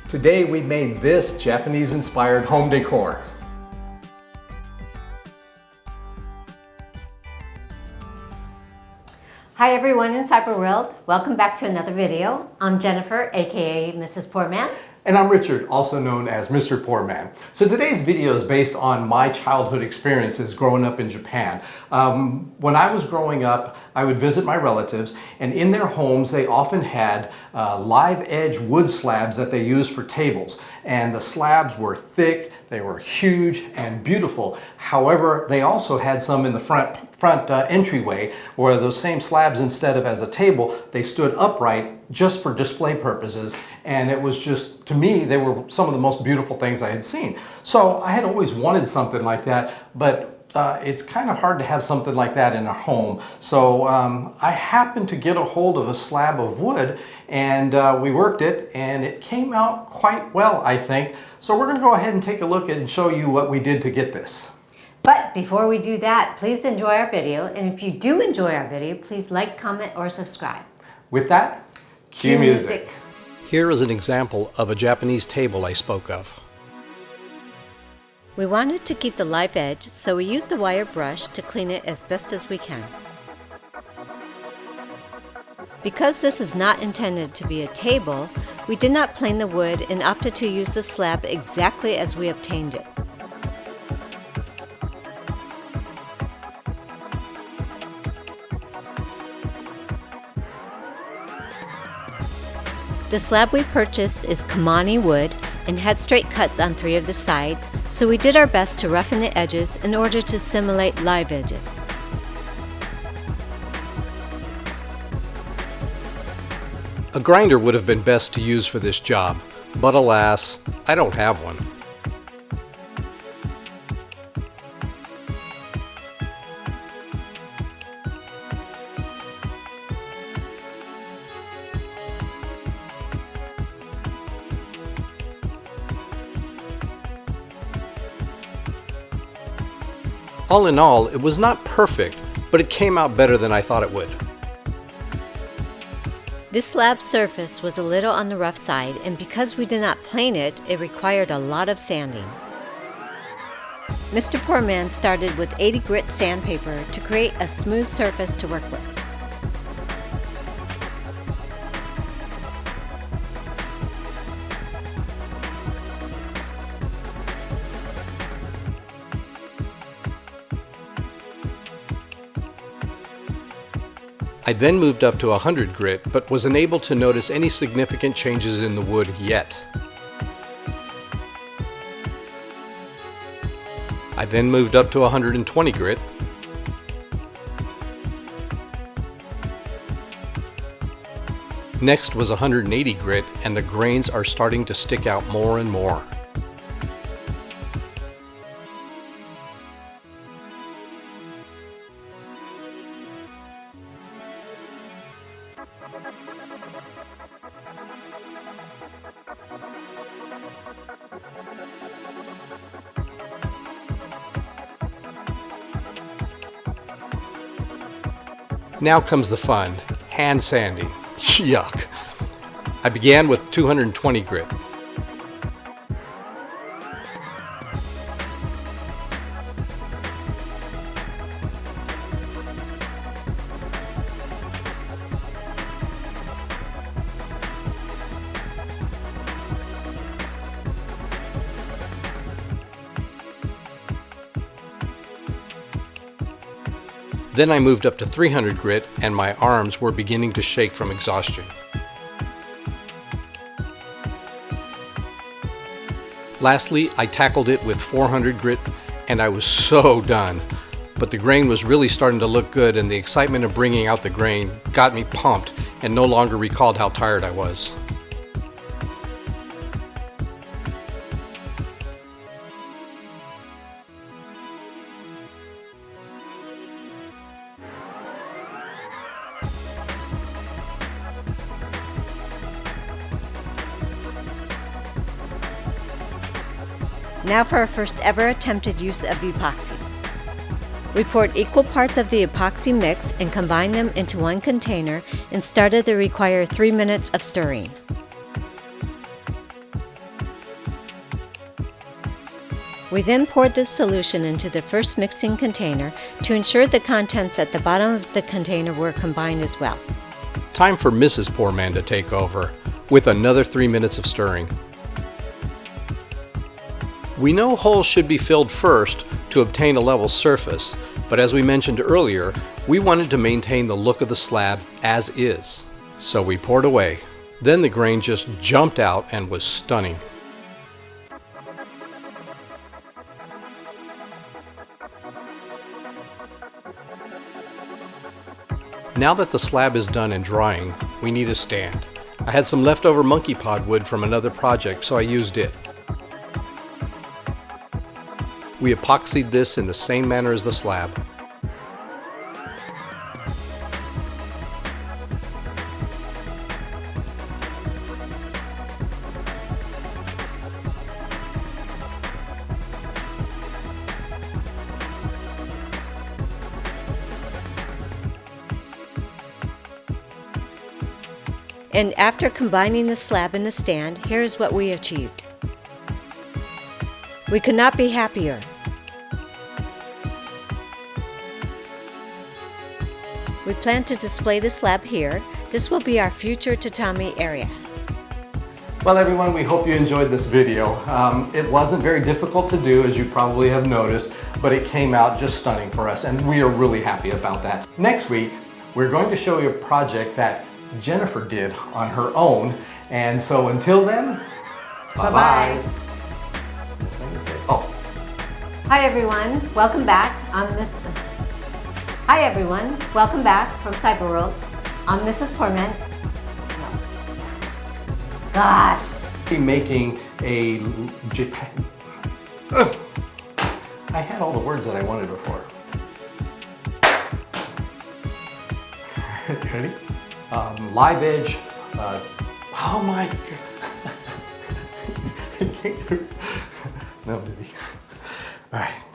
Today we made this Japanese-inspired home decor. Hi everyone in Cyber World. Welcome back to another video. I'm Jennifer, aka Mrs. Poor Man. And I'm Richard, also known as Mr. Poor Man. So today's video is based on my childhood experiences growing up in Japan. When I was growing up, I would visit my relatives, and in their homes they often had live edge wood slabs that they used for tables. And the slabs were thick, they were huge and beautiful. However, they also had some in the front entryway where those same slabs, instead of as a table, they stood upright just for display purposes. And it was just, to me, they were some of the most beautiful things I had seen. So I had always wanted something like that, but it's kind of hard to have something like that in a home. So I happened to get a hold of a slab of wood, and we worked it, and it came out quite well, I think. So we're gonna go ahead and take a look and show you what we did to get this. But before we do that, please enjoy our video. And if you do enjoy our video, please like, comment, or subscribe. With that, cue music. Here is an example of a Japanese table I spoke of. We wanted to keep the live edge, so we used the wire brush to clean it as best as we can. Because this is not intended to be a table, we did not plane the wood and opted to use the slab exactly as we obtained it. The slab we purchased is Kamani wood and had straight cuts on 3 of the sides, so we did our best to roughen the edges in order to simulate live edges. A grinder would have been best to use for this job, but alas, I don't have one. All in all, it was not perfect, but it came out better than I thought it would. This slab surface was a little on the rough side, and because we did not plane it, it required a lot of sanding. Mr. Poor Man started with 80 grit sandpaper to create a smooth surface to work with. I then moved up to 100 grit, but was unable to notice any significant changes in the wood yet. I then moved up to 120 grit. Next was 180 grit, and the grains are starting to stick out more and more. Now comes the fun, hand sanding. Yuck. I began with 220 grit. Then I moved up to 300 grit, and my arms were beginning to shake from exhaustion. Lastly, I tackled it with 400 grit, and I was so done. But the grain was really starting to look good, and the excitement of bringing out the grain got me pumped and no longer recalled how tired I was. Now for our first ever attempted use of epoxy. We poured equal parts of the epoxy mix and combined them into one container and started the required 3 minutes of stirring. We then poured this solution into the first mixing container to ensure the contents at the bottom of the container were combined as well. Time for Mrs. Poor Man to take over, with another 3 minutes of stirring. We know holes should be filled first to obtain a level surface, but as we mentioned earlier, we wanted to maintain the look of the slab as is. So we poured away. Then the grain just jumped out and was stunning. Now that the slab is done and drying, we need a stand. I had some leftover monkey pod wood from another project, so I used it. We epoxied this in the same manner as the slab. And after combining the slab and the stand, here is what we achieved. We could not be happier. We plan to display the slab here. This will be our future tatami area. Well everyone, we hope you enjoyed this video. It wasn't very difficult to do, as you probably have noticed, but it came out just stunning for us, and we are really happy about that. Next week, we're going to show you a project that Jennifer did on her own, and so until then, bye-bye. Oh. Hi everyone, welcome back from Cyber World on Mrs. Poor Man. God. Making a Japan. I had all the words that I wanted before. Ready? Live edge. Oh my God.